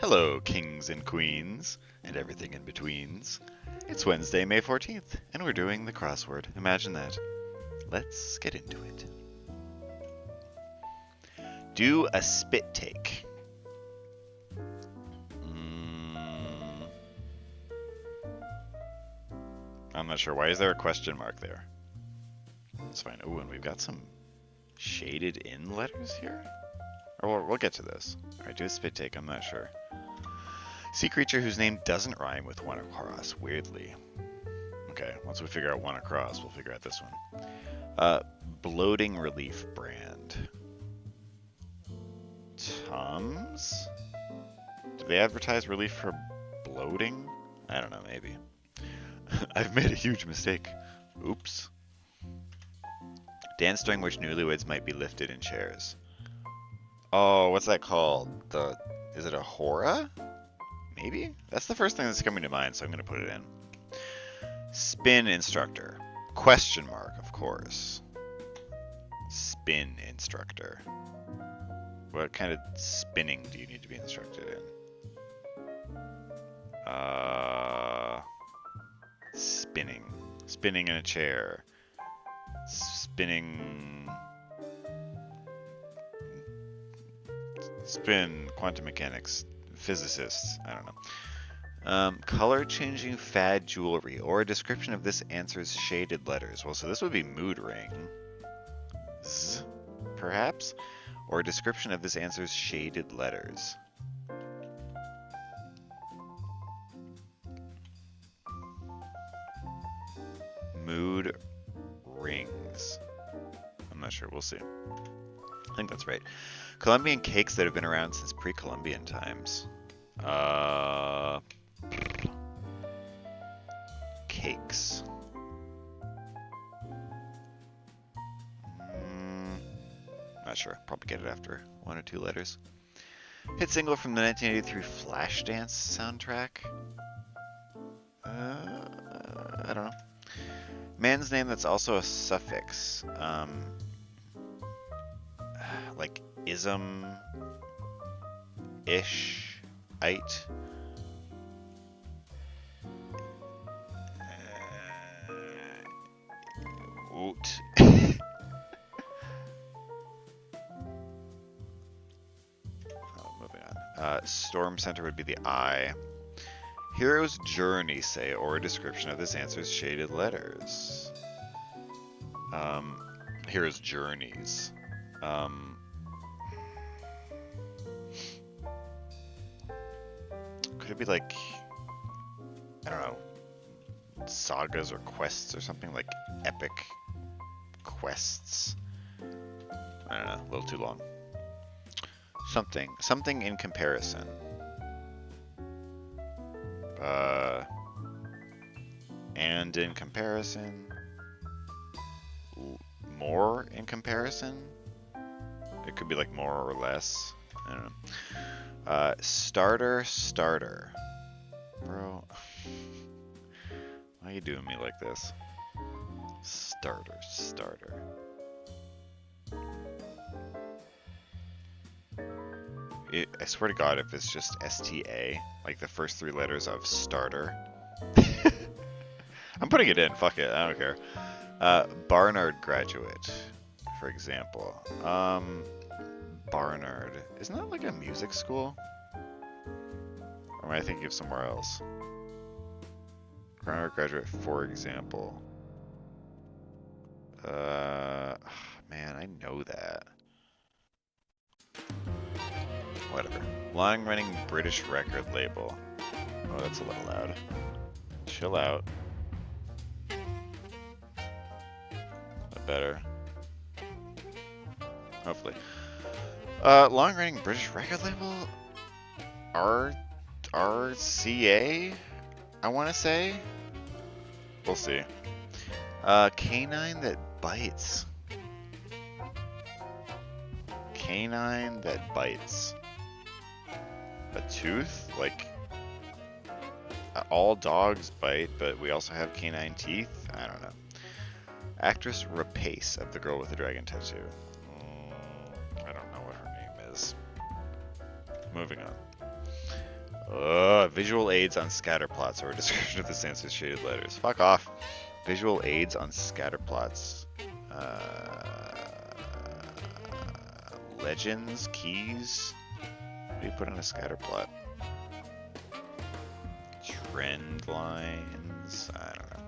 Hello, kings and queens, and everything in betweens. It's Wednesday, May 14th, and we're doing the crossword. Imagine that. Let's get into it. Do a spit take. I'm not sure. Why is there a question mark there? That's fine. Oh, and we've got some shaded in letters here? Or we'll get to this. Alright, do a spit take. I'm not sure. Sea creature whose name doesn't rhyme with one across, weirdly. Okay, once we figure out one across, we'll figure out this one. Bloating relief brand. Tums? Do they advertise relief for bloating? I don't know, maybe. I've made a huge mistake. Oops. Dance during which newlyweds might be lifted in chairs. Oh, what's that called? Is it a hora? Maybe? That's the first thing that's coming to mind, so I'm going to put it in. Spin instructor. Question mark, of course. Spin instructor. What kind of spinning do you need to be instructed in? Spinning. Spinning in a chair. Spinning... Spin, quantum mechanics, physicists, I don't know. Color-changing fad jewelry, or a description of this answer's shaded letters. Well, so this would be mood ring. Z, perhaps? Or a description of this answer's shaded letters. Mood rings. I'm not sure, we'll see. I think that's right. Colombian cakes that have been around since pre-Columbian times. Cakes. Not sure. Probably get it after one or two letters. Hit single from the 1983 Flashdance soundtrack. I don't know. Man's name that's also a suffix. Like ism, ish, ite. Oot. Moving on. Storm Center would be the I. Hero's journey, say, or a description of this answer's shaded letters. Hero's journeys. Could it be like, I don't know, sagas or quests or something, like epic quests? I don't know, a little too long. Something in comparison. And in comparison. More in comparison? It could be like more or less. I don't know. Starter. Bro. Why are you doing me like this? Starter. I swear to God, if it's just STA, like the first three letters of starter. I'm putting it in, fuck it, I don't care. Barnard graduate, for example. Barnard. Isn't that like a music school? Or am I thinking of somewhere else? Barnard graduate, for example. Man, I know that. Whatever. Long-running British record label. Oh, that's a little loud. Chill out. Better. Hopefully. Long-running British record label? RCA? I want to say? We'll see. Canine that bites. Canine that bites. A tooth? Like, all dogs bite, but we also have canine teeth? I don't know. Actress Rapace of The Girl with the Dragon Tattoo. I don't know what her name is. Moving on. Visual aids on scatter plots or a description of the census shaded letters. Fuck off. Visual aids on scatter plots. Legends, keys. What do you put on a scatter plot? Trend lines. I don't know.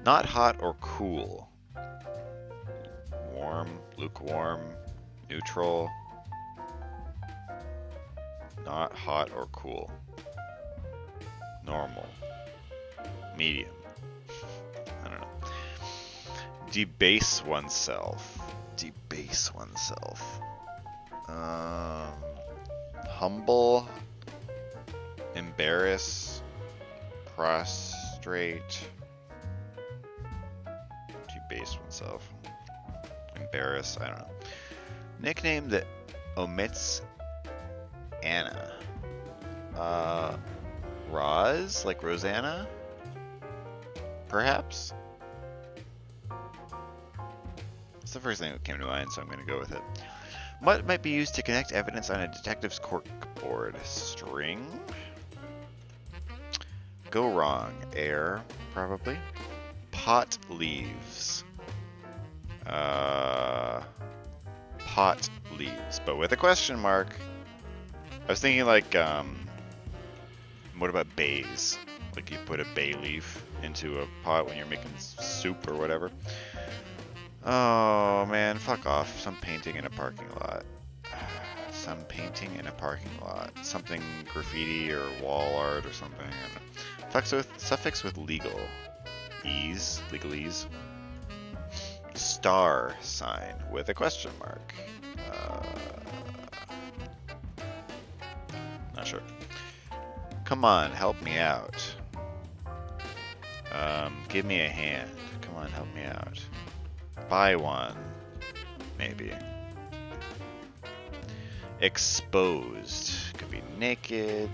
Not hot or cool. Warm, lukewarm, neutral. Not hot or cool. Normal. Medium. I don't know. Debase oneself. Debase oneself. Humble. Embarrass. Prostrate. Debase oneself. Embarrass. I don't know. Nickname that omits Anna. Roz, like Rosanna? Perhaps? That's the first thing that came to mind, so I'm going to go with it. What might be used to connect evidence on a detective's corkboard? String? Go wrong. Air, probably. Pot leaves. Pot leaves, but with a question mark. I was thinking like, what about bays? Like you put a bay leaf into a pot when you're making soup or whatever. Oh man, fuck off. Some painting in a parking lot. Some painting in a parking lot. Something graffiti or wall art or something. I don't know. Suffix with legal. Ease, legalese. Star sign with a question mark. Not sure. Come on, help me out. Give me a hand. Come on, help me out. Buy one. Maybe. Exposed. Could be naked.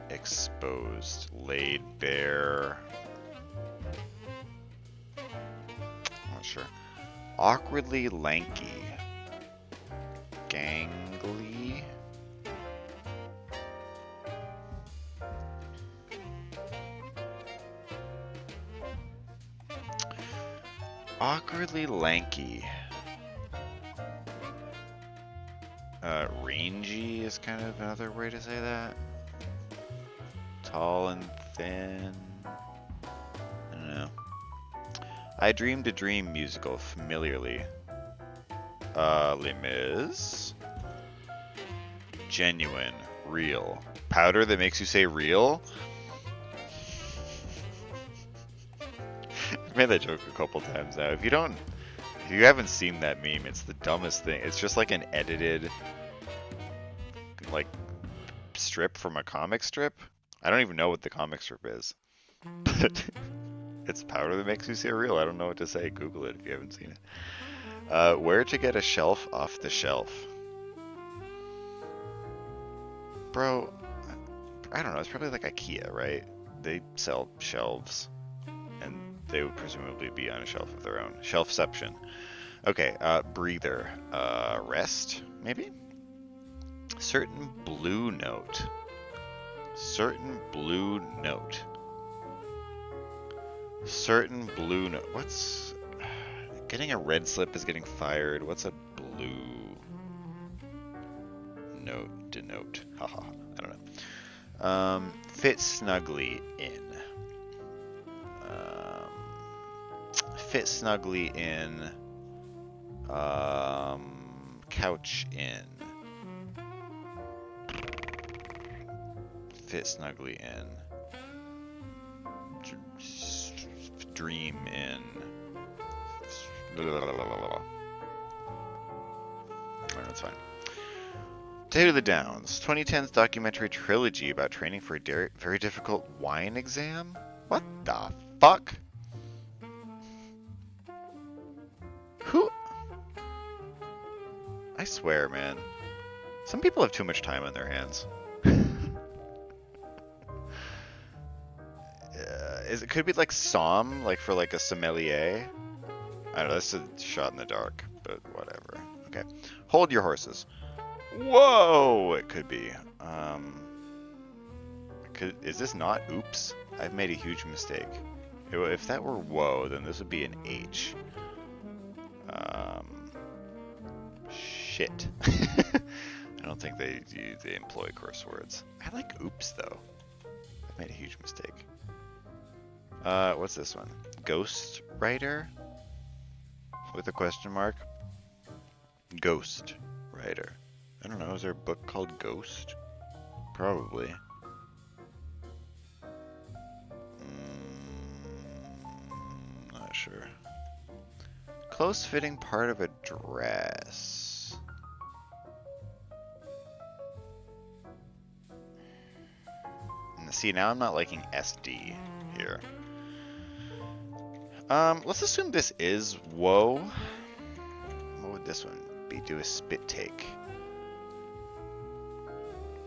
Exposed. Laid bare. Not sure. Awkwardly lanky. Gangly. Awkwardly lanky. Rangy is kind of another way to say that. Tall and thin. I don't know. I dreamed a dream musical familiarly. Les Mis. Genuine. Real. Powder that makes you say real? I've made that joke a couple times now. If you haven't seen that meme, it's the dumbest thing. It's just like an edited, like, strip from a comic strip. I don't even know what the comic strip is. But it's powder that makes you say real. I don't know what to say. Google it if you haven't seen it. Where to get a shelf off the shelf? Bro, I don't know. It's probably like IKEA, right? They sell shelves. And they would presumably be on a shelf of their own. Shelfception. Okay, breather. Rest, maybe? Certain blue note. Certain blue note. Certain blue note. What's... Getting a red slip is getting fired. What's a blue note denote? Haha, I don't know. Fit snugly in. Fit snugly in. Couch in. Fit snugly in. Dream in. Alright, that's fine. Potato the Downs, 2010's documentary trilogy about training for a very difficult wine exam? What the fuck? Who? I swear, man. Some people have too much time on their hands. It could be like somm, like for like a sommelier. I don't know, that's a shot in the dark, but whatever. Okay. Hold your horses. Whoa! It could be. Is this not oops? I've made a huge mistake. If that were whoa, then this would be an H. Shit. I don't think they employ curse words. I like oops though. I've made a huge mistake. What's this one? Ghost writer? With a question mark? Ghost writer. I don't know, is there a book called Ghost? Probably. Not sure. Close fitting part of a dress. And see, now I'm not liking SD here. Let's assume this is whoa. What would this one be? Do a spit take.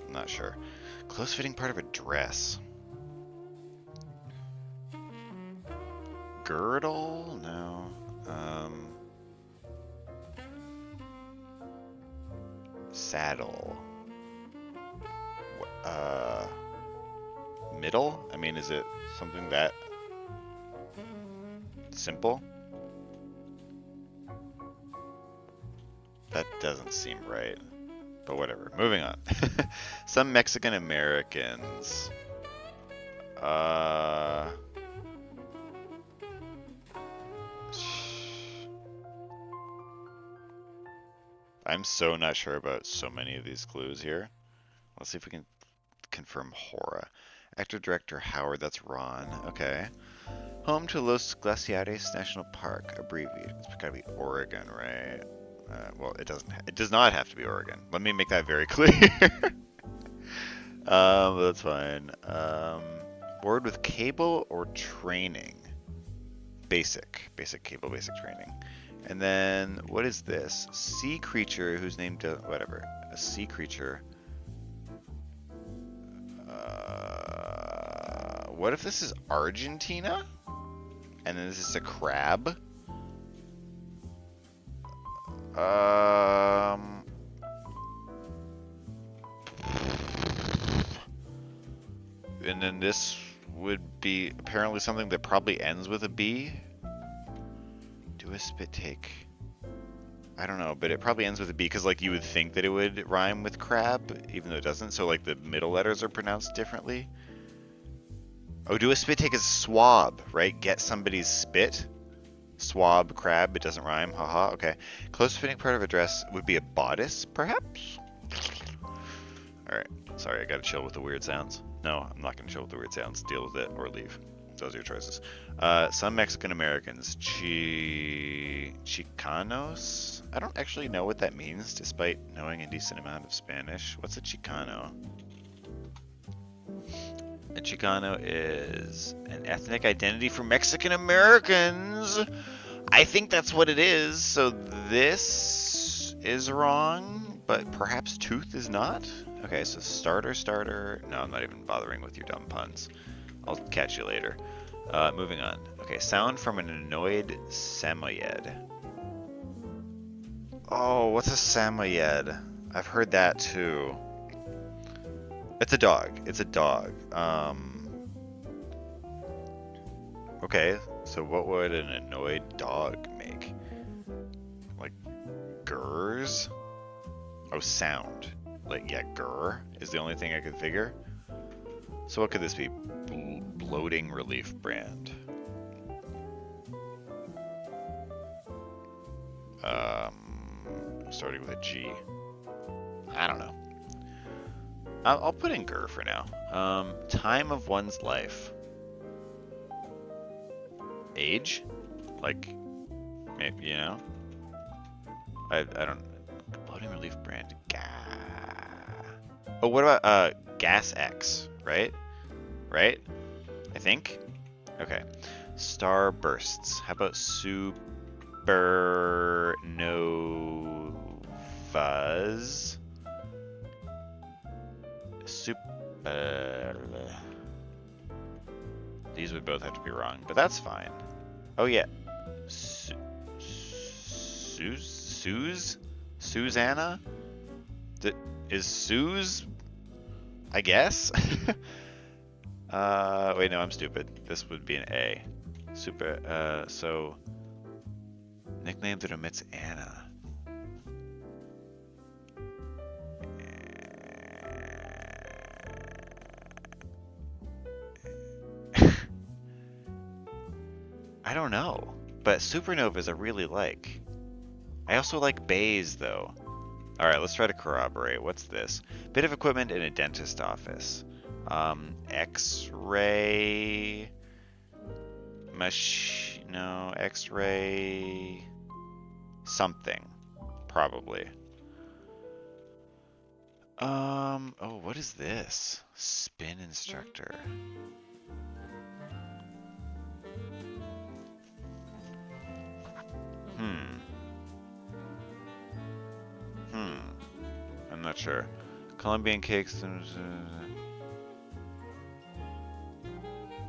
I'm not sure. Close fitting part of a dress. Girdle? No. Saddle. Middle? I mean, is it something that simple? That doesn't seem right. But whatever. Moving on. Some Mexican Americans. I'm so not sure about so many of these clues here. Let's see if we can confirm Hora. Actor-director Howard, that's Ron. Okay. Home to Los Glaciares National Park, abbreviated. It's gotta be Oregon, right? Well, it doesn't. It does not have to be Oregon. Let me make that very clear. That's fine. Word with cable or training? Basic cable, basic training. And then what is this? Sea creature who's named whatever. A sea creature. What if this is Argentina? And then this is a crab? And then this would be apparently something that probably ends with a B. Do a spit take. I don't know, but it probably ends with a B because like you would think that it would rhyme with crab, even though it doesn't. So like the middle letters are pronounced differently. Oh, do a spit take is swab, right? Get somebody's spit. Swab, crab, it doesn't rhyme. Haha, okay. Close fitting part of a dress would be a bodice, perhaps? Alright, sorry, I gotta chill with the weird sounds. No, I'm not gonna chill with the weird sounds. Deal with it or leave. Those are your choices. Some Mexican Americans. Chicanos? I don't actually know what that means, despite knowing a decent amount of Spanish. What's a Chicano? A Chicano is an ethnic identity for Mexican Americans. I think that's what it is. So this is wrong, but perhaps tooth is not? Okay, so starter. No, I'm not even bothering with your dumb puns. I'll catch you later. Moving on. Okay, sound from an annoyed Samoyed. Oh, what's a Samoyed? I've heard that too. It's a dog. It's a dog. Okay, so what would an annoyed dog make? Like, gurrs? Oh, sound. Like, yeah, grr is the only thing I could figure. So what could this be? Bloating relief brand. Starting with a G. I don't know. I'll put in grr for now. Time of one's life. Age? Like, maybe, you know? I don't... Bloating relief brand. Oh, what about, Gas X, right? Right? I think? Okay. Starbursts. How about supernovas? These would both have to be wrong, but that's fine. Oh yeah. Susanna? Is Sue's? I guess. Wait, no, I'm stupid. This would be an A. Super. So nickname that omits Anna. I don't know, but supernovas I really like. I also like bays though. All right, let's try to corroborate. What's this? Bit of equipment in a dentist office. X-ray. No, X-ray. Something, probably. Oh, what is this? Spin instructor. I'm not sure. Colombian cakes.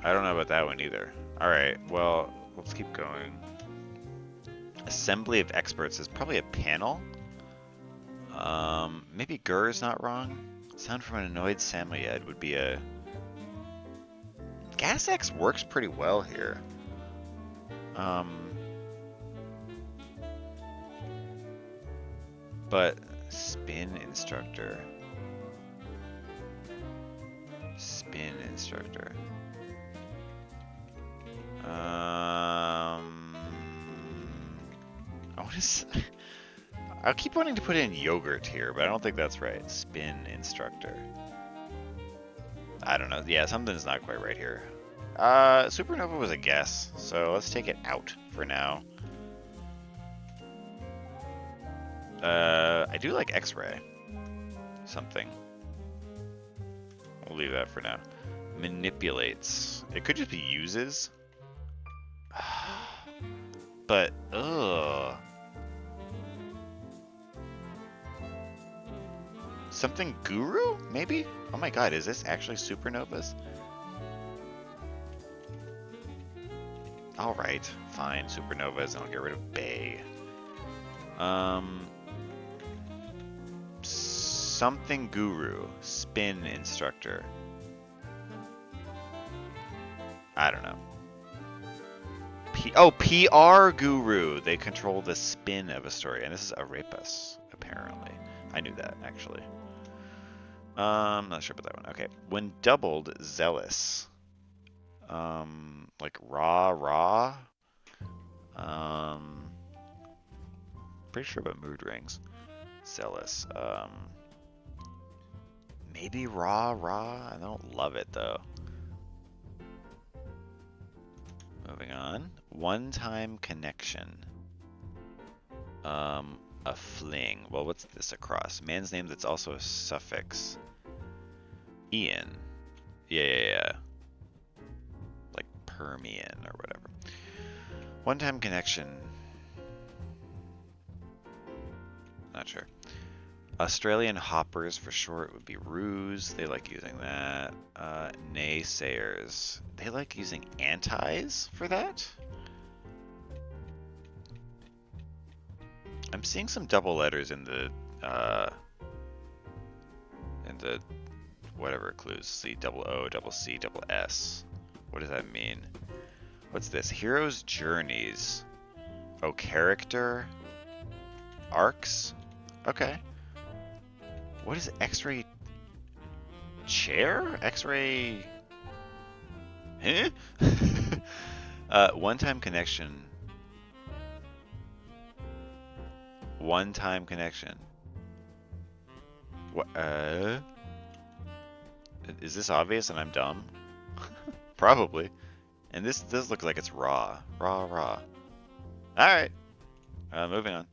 I don't know about that one either. Alright, well, let's keep going. Assembly of experts is probably a panel. Maybe Gur is not wrong. Sound from an annoyed Samoyed would be a... Gas X works pretty well here. But spin instructor. Spin instructor. I'll keep wanting to put in yogurt here, but I don't think that's right. Spin instructor. I don't know. Yeah, something's not quite right here. Supernova was a guess, so let's take it out for now. I do like X-ray. Something. We'll leave that for now. Manipulates. It could just be uses. But, ugh. Something guru? Maybe? Oh my god, is this actually supernovas? Alright, fine. Supernovas, and I'll get rid of Bay. Something guru. Spin instructor. I don't know. PR guru. They control the spin of a story. And this is Arepas, apparently. I knew that, actually. Not sure about that one. Okay. When doubled, zealous. Like raw. Pretty sure about mood rings. Zealous. Maybe raw. I don't love it though. Moving on. One-time connection. A fling. Well, what's this across? Man's name that's also a suffix. Ian. Yeah. Like Permian or whatever. One-time connection. Not sure. Australian hoppers for short would be ruse. They like using that. Naysayers. They like using antis for that? I'm seeing some double letters in the whatever clues. C, double O, double C, double S. What does that mean? What's this? Heroes' journeys. Oh, character. Arcs? Okay. What is X-ray chair? X-ray... Huh? One-time connection. One-time connection. What? Is this obvious and I'm dumb? Probably. And this looks like it's raw. Raw. Alright. Moving on.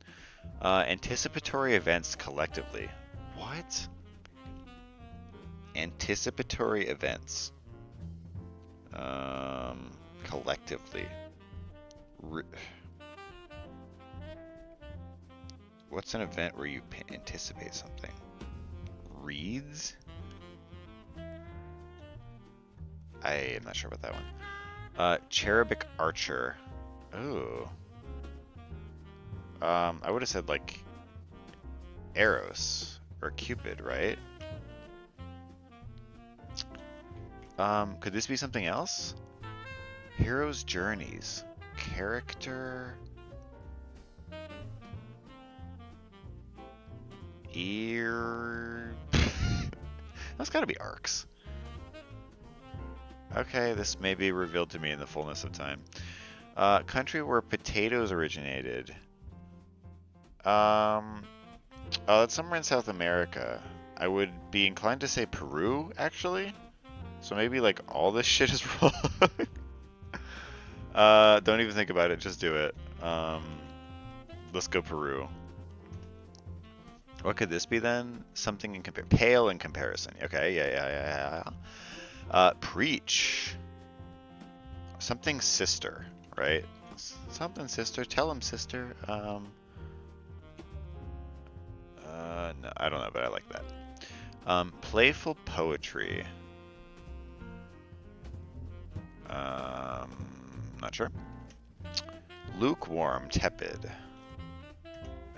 Anticipatory events collectively. What? Anticipatory events. Collectively. What's an event where you anticipate something? Reads? I am not sure about that one. Cherubic archer. Ooh. I would have said like arrows or Cupid, right? Could this be something else? Hero's journeys. Character. That's gotta be arcs. Okay, this may be revealed to me in the fullness of time. Country where potatoes originated. Oh, that's somewhere in South America. I would be inclined to say Peru, actually. So maybe like all this shit is wrong. Don't even think about it, just do it. Let's go Peru. What could this be then? Something in pale in comparison. Okay, yeah. Preach. Something sister, right? Something sister. Tell him sister. No, I don't know, but I like that. Playful poetry. Not sure. Lukewarm, tepid.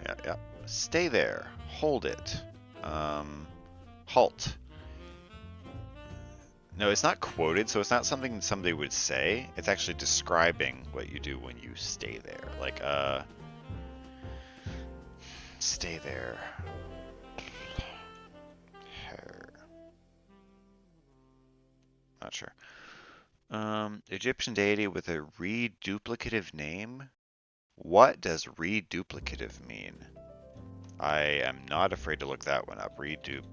Yeah. Stay there. Hold it. Halt. No, it's not quoted, so it's not something somebody would say. It's actually describing what you do when you stay there. Like, stay there. Not sure. Egyptian deity with a reduplicative name? What does reduplicative mean? I am not afraid to look that one up. Reduplicative.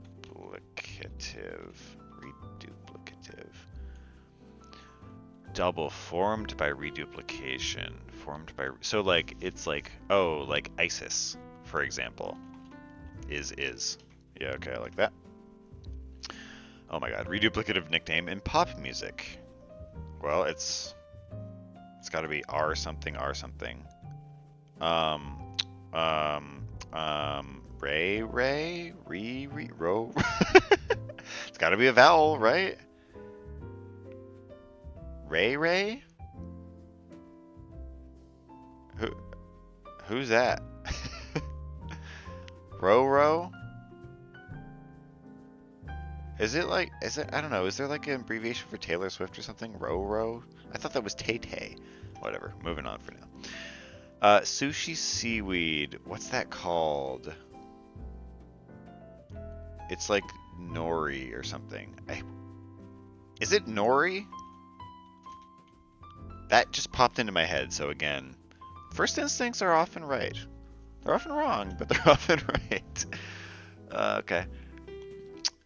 Double, formed by reduplication. Formed by... So, like, it's like, oh, like ISIS, for example. Is. Yeah, okay, I like that. Oh my god, reduplicative nickname in pop music. Well, it's gotta be R something. Ro. It's gotta be a vowel, right? Ray? Who's that? Ro? Is it, I don't know, is there like an abbreviation for Taylor Swift or something? Ro? I thought that was Tay. Whatever, moving on for now. Sushi seaweed, what's that called? It's like nori or something. Is it nori? That just popped into my head, so again, first instincts are often right. They're often wrong, but they're often right. Okay.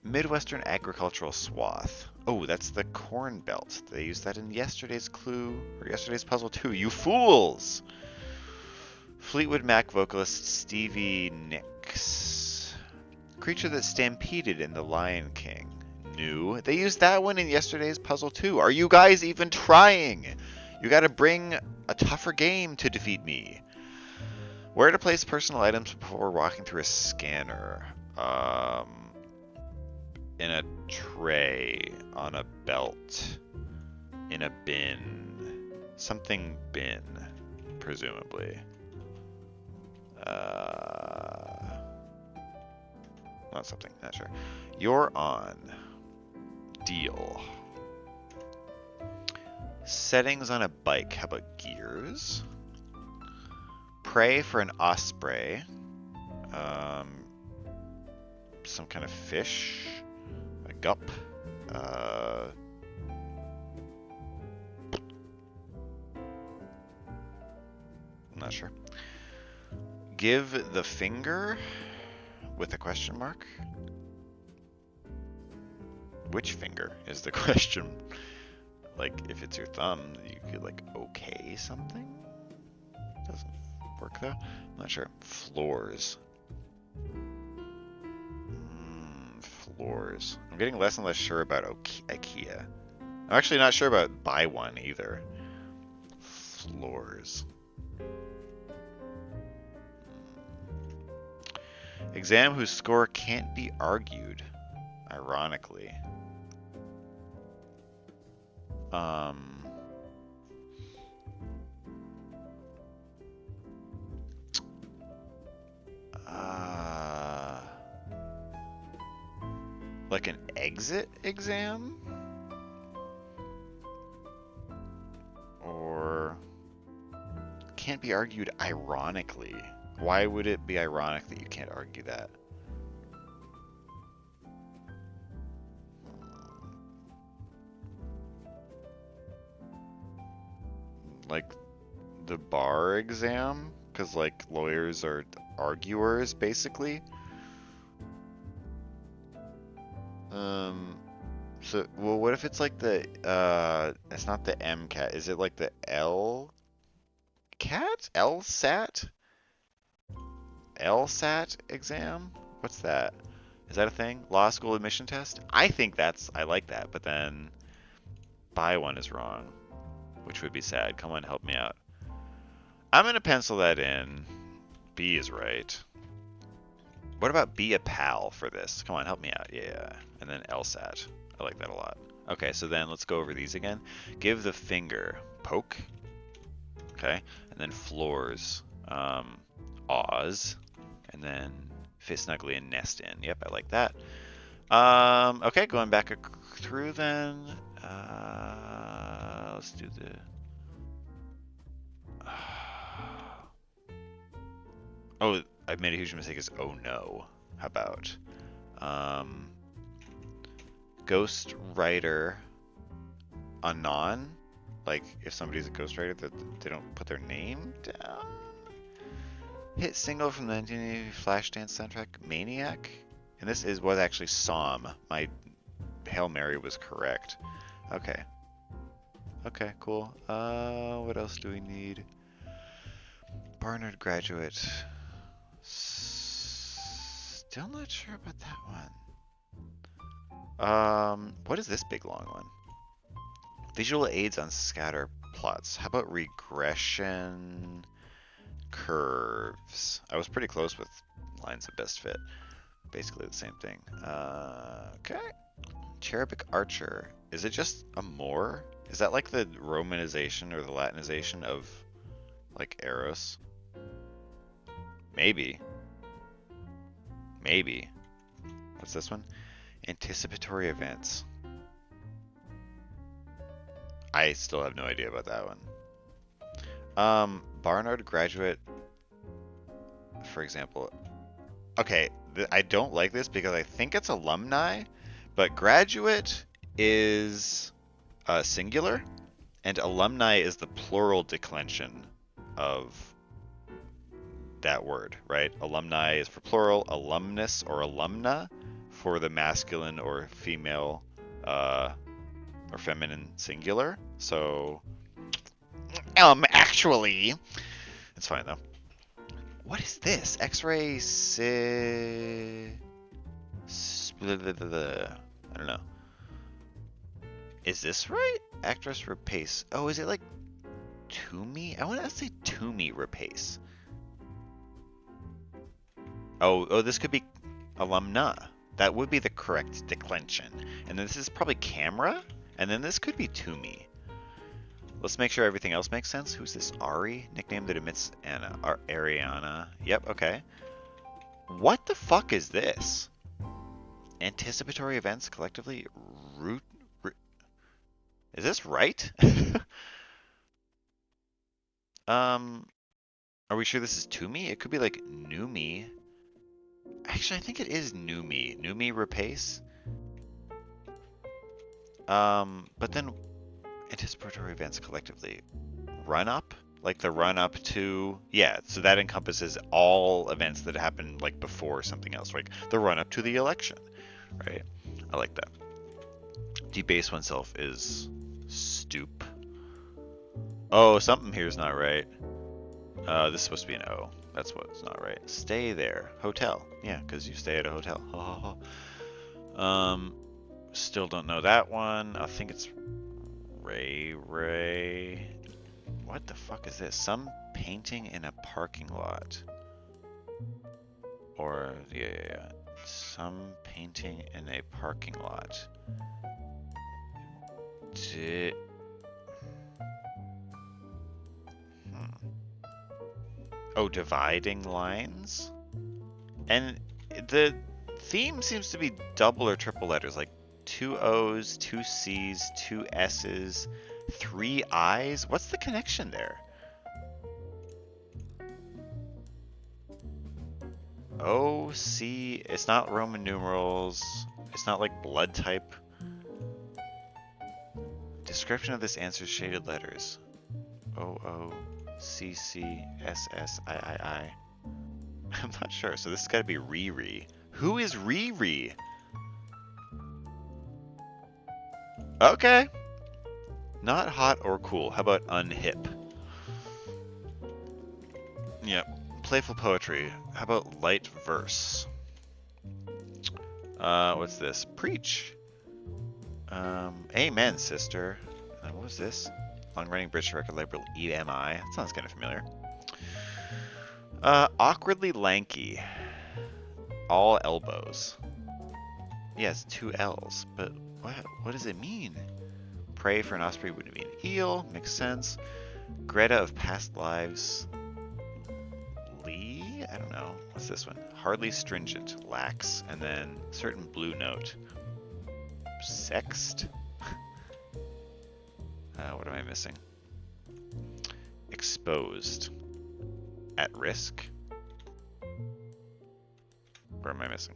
Midwestern agricultural swath. Oh, that's the Corn Belt. They used that in yesterday's clue, or yesterday's puzzle too. You fools! Fleetwood Mac vocalist Stevie Nicks. Creature that stampeded in The Lion King. New. They used that one in yesterday's puzzle too. Are you guys even trying? You gotta bring a tougher game to defeat me. Where to place personal items before walking through a scanner. In a tray, on a belt, in a bin. Something bin, presumably. Not something, not sure. You're on. Deal. Settings on a bike. How about gears? Prey for an osprey. Some kind of fish. A gup. I'm not sure. Give the finger with a question mark. Which finger is the question? Like, if it's your thumb, you could, like, okay something? Doesn't work, though. I'm not sure. Floors. Floors. I'm getting less and less sure about IKEA. I'm actually not sure about buy one, either. Floors. Exam whose score can't be argued. Ironically. Like an exit exam? Or can't be argued ironically. Why would it be ironic that you can't argue that? Like the bar exam? Because like lawyers are arguers basically. So, well, what if it's like it's not the MCAT, is it like the LCAT? LSAT? LSAT exam? What's that? Is that a thing? Law school admission test? I like that, but then buy one is wrong, which would be sad. Come on, help me out. I'm gonna pencil that in. B is right. What about be a pal for this? Come on, help me out. Yeah. And then LSAT. I like that a lot. Okay, so then let's go over these again. Give the finger. Poke. Okay. And then floors. Oz. And then fit snugly and nest in. Yep, I like that. Okay, going back through then. Let's do the... Oh, I've made a huge mistake. Is oh no. How about ghost writer anon? Like if somebody's a ghost writer, that they don't put their name down. Hit single from the 1980 Flashdance soundtrack, Maniac, and this was actually Psalm. My Hail Mary was correct. Okay. Okay, cool. What else do we need? Barnard graduate. Still not sure about that one. What is this big long one? Visual aids on scatter plots. How about regression curves? I was pretty close with lines of best fit. Basically the same thing. Okay. Cherubic archer. Is it just a Moor? Is that like the Romanization or the Latinization of like Eros? Maybe. Maybe. What's this one? Anticipatory events. I still have no idea about that one. Barnard graduate, for example. Okay, I don't like this because I think it's alumni, but graduate is singular, and alumni is the plural declension of that word, right? Alumni is for plural, alumnus or alumna for the masculine or female or feminine singular. So, actually, it's fine though. What is this? X-ray I don't know. Is this right? Actress Rapace. Oh, is it like Toomey? I want to say Toomey Rapace. Oh, this could be alumna. That would be the correct declension. And then this is probably camera. And then this could be Toomey. Let's make sure everything else makes sense. Who's this? Ari? Nickname that emits Anna. Ariana. Yep, okay. What the fuck is this? Anticipatory events collectively root. Is this right? Are we sure this is Toomey? It could be like Noomi. Actually, I think it is Noomi. Noomi Rapace. But then anticipatory events collectively. Run up? Like the run up to, yeah, so that encompasses all events that happen like before something else, like the run up to the election, right? I like that. Debase oneself is stoop. Oh, something here is not right. This is supposed to be an O. That's what's not right. Stay there. Hotel. Yeah, because you stay at a hotel. Still don't know that one. I think it's Ray. What the fuck is this? Some painting in a parking lot. Or, yeah. Some painting in a parking lot. Oh, dividing lines? And the theme seems to be double or triple letters, like 2 O's, 2 C's, 2 S's, 3 I's. What's the connection there? O, C, it's not Roman numerals. It's not like blood type. Description of this answer is shaded letters. O, O, C, C, S, S, I. I'm not sure, so this has got to be Riri. Who is Riri? Okay. Not hot or cool. How about unhip? Yep. Playful poetry. How about light verse? What's this? Preach. Amen, sister. And what was this? Long-running British record label EMI. That sounds kind of familiar. Awkwardly lanky. All elbows. Yes, 2 L's. But what does it mean? Prey for an osprey would be an eel. Makes sense. Greta of past lives. Lee? I don't know. What's this one? Hardly stringent. Lax. And then certain blue note. Sext? What am I missing? Exposed. At risk. Where am I missing?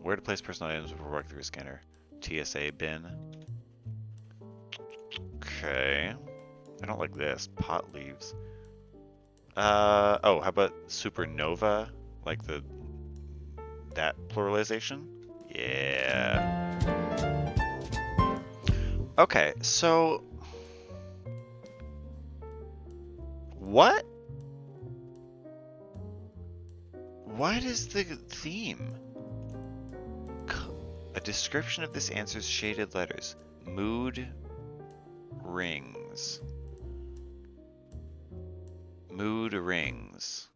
Where to place personal items before walking through a scanner. TSA bin. Okay. I don't like this. Pot leaves. Oh, how about supernova? Like that pluralization? Yeah. Okay, so what is the theme? A description of this answer's shaded letters. Mood rings. Mood rings.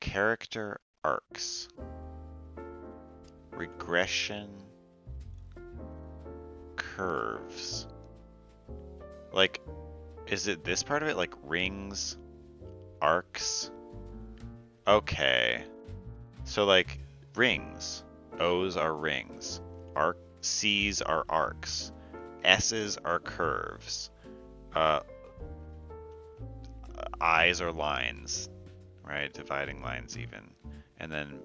Character arcs. Regression curves. Like, is it this part of it? Like rings, arcs? Okay. So like rings. O's are rings. C's are arcs. S's are curves. I's are lines, right? Dividing lines even. And then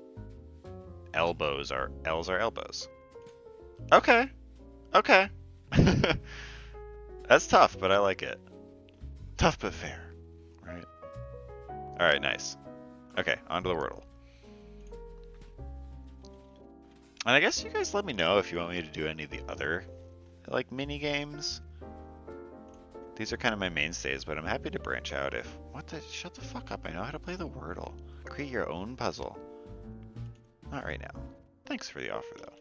L's are elbows. Okay. Okay. That's tough, but I like it. Tough but fair, right? Alright, nice. Okay, on to the Wordle. And I guess you guys let me know if you want me to do any of the other, like, mini games. These are kind of my mainstays, but I'm happy to branch out if... Shut the fuck up, I know how to play the Wordle. Create your own puzzle. Not right now. Thanks for the offer, though.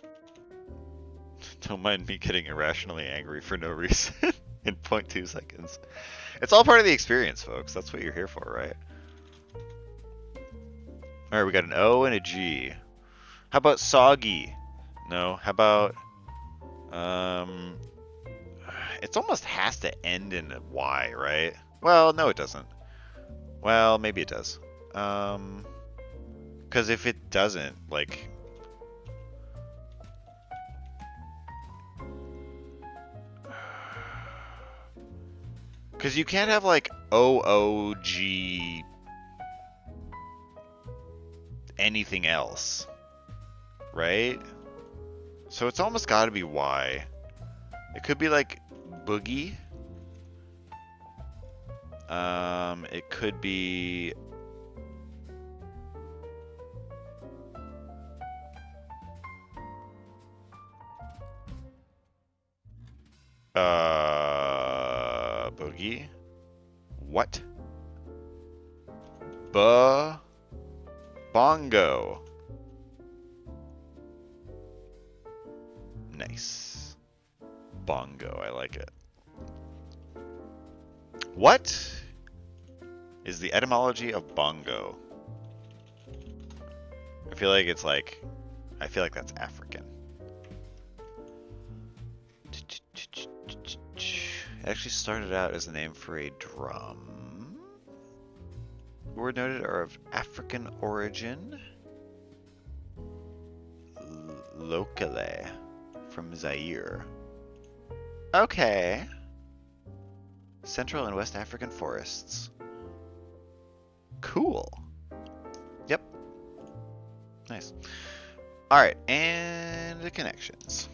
Don't mind me getting irrationally angry for no reason in 0.2 seconds. It's all part of the experience, folks. That's what you're here for, right? Alright, we got an O and a G. How about soggy? No. How about... It almost has to end in a Y, right? Well, no it doesn't. Well, maybe it does. Because if it doesn't, like... Because you can't have, like, OOG... anything else. Right? So it's almost got to be Y. It could be, like, boogie. It could be... Boogie? What? Bongo. Nice. Bongo, I like it. What is the etymology of bongo? I feel like it's like... I feel like that's African. It actually started out as a name for a drum. word noted are of African origin. Locale from Zaire. Okay. Central and West African forests. Cool. Yep. Nice. All right, and the connections.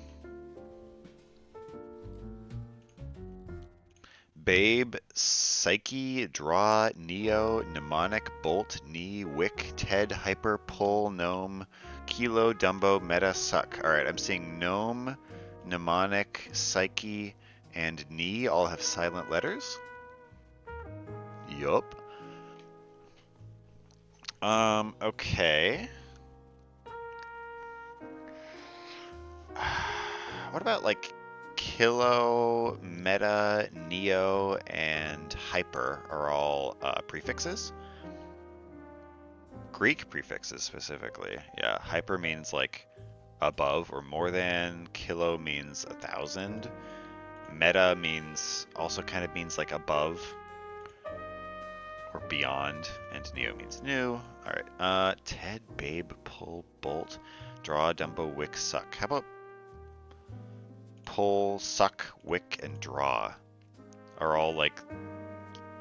Babe, Psyche, Draw, Neo, Mnemonic, Bolt, Knee, Wick, Ted, Hyper, Pull, Gnome, Kilo, Dumbo, Meta, Suck. All right, I'm seeing Gnome, Mnemonic, Psyche, and Knee all have silent letters. Yup. Okay. What about like Kilo, Meta, Neo, and Hyper are all prefixes? Greek prefixes specifically. Yeah, Hyper means like above or more than. Kilo means 1,000. Meta means also kind of means like above or beyond, and Neo means new. All right. Ted, Babe, Pull, Bolt, Draw, Dumbo, Wick, Suck. How about Pull, Suck, Wick, and Draw are all like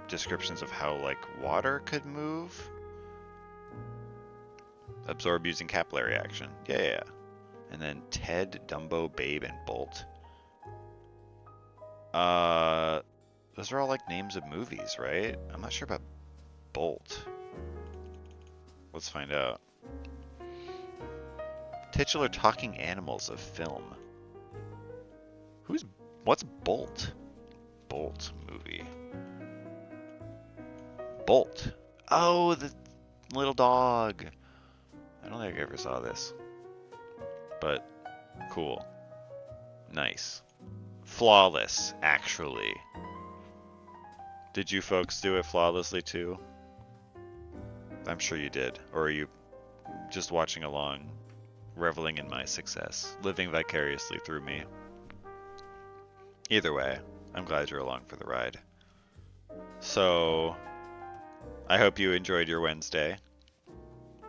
descriptions of how like water could move? Absorb using capillary action. Yeah. And then Ted, Dumbo, Babe, and Bolt. Those are all like names of movies, right? I'm not sure about Bolt. Let's find out. Titular talking animals of film. What's Bolt? Bolt movie. Bolt. Oh, the little dog. I don't think I ever saw this. But cool. Nice. Flawless, actually. Did you folks do it flawlessly too? I'm sure you did. Or are you just watching along, reveling in my success, living vicariously through me? Either way, I'm glad you're along for the ride. So, I hope you enjoyed your Wednesday,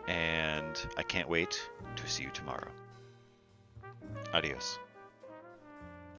and I can't wait to see you tomorrow. Adios.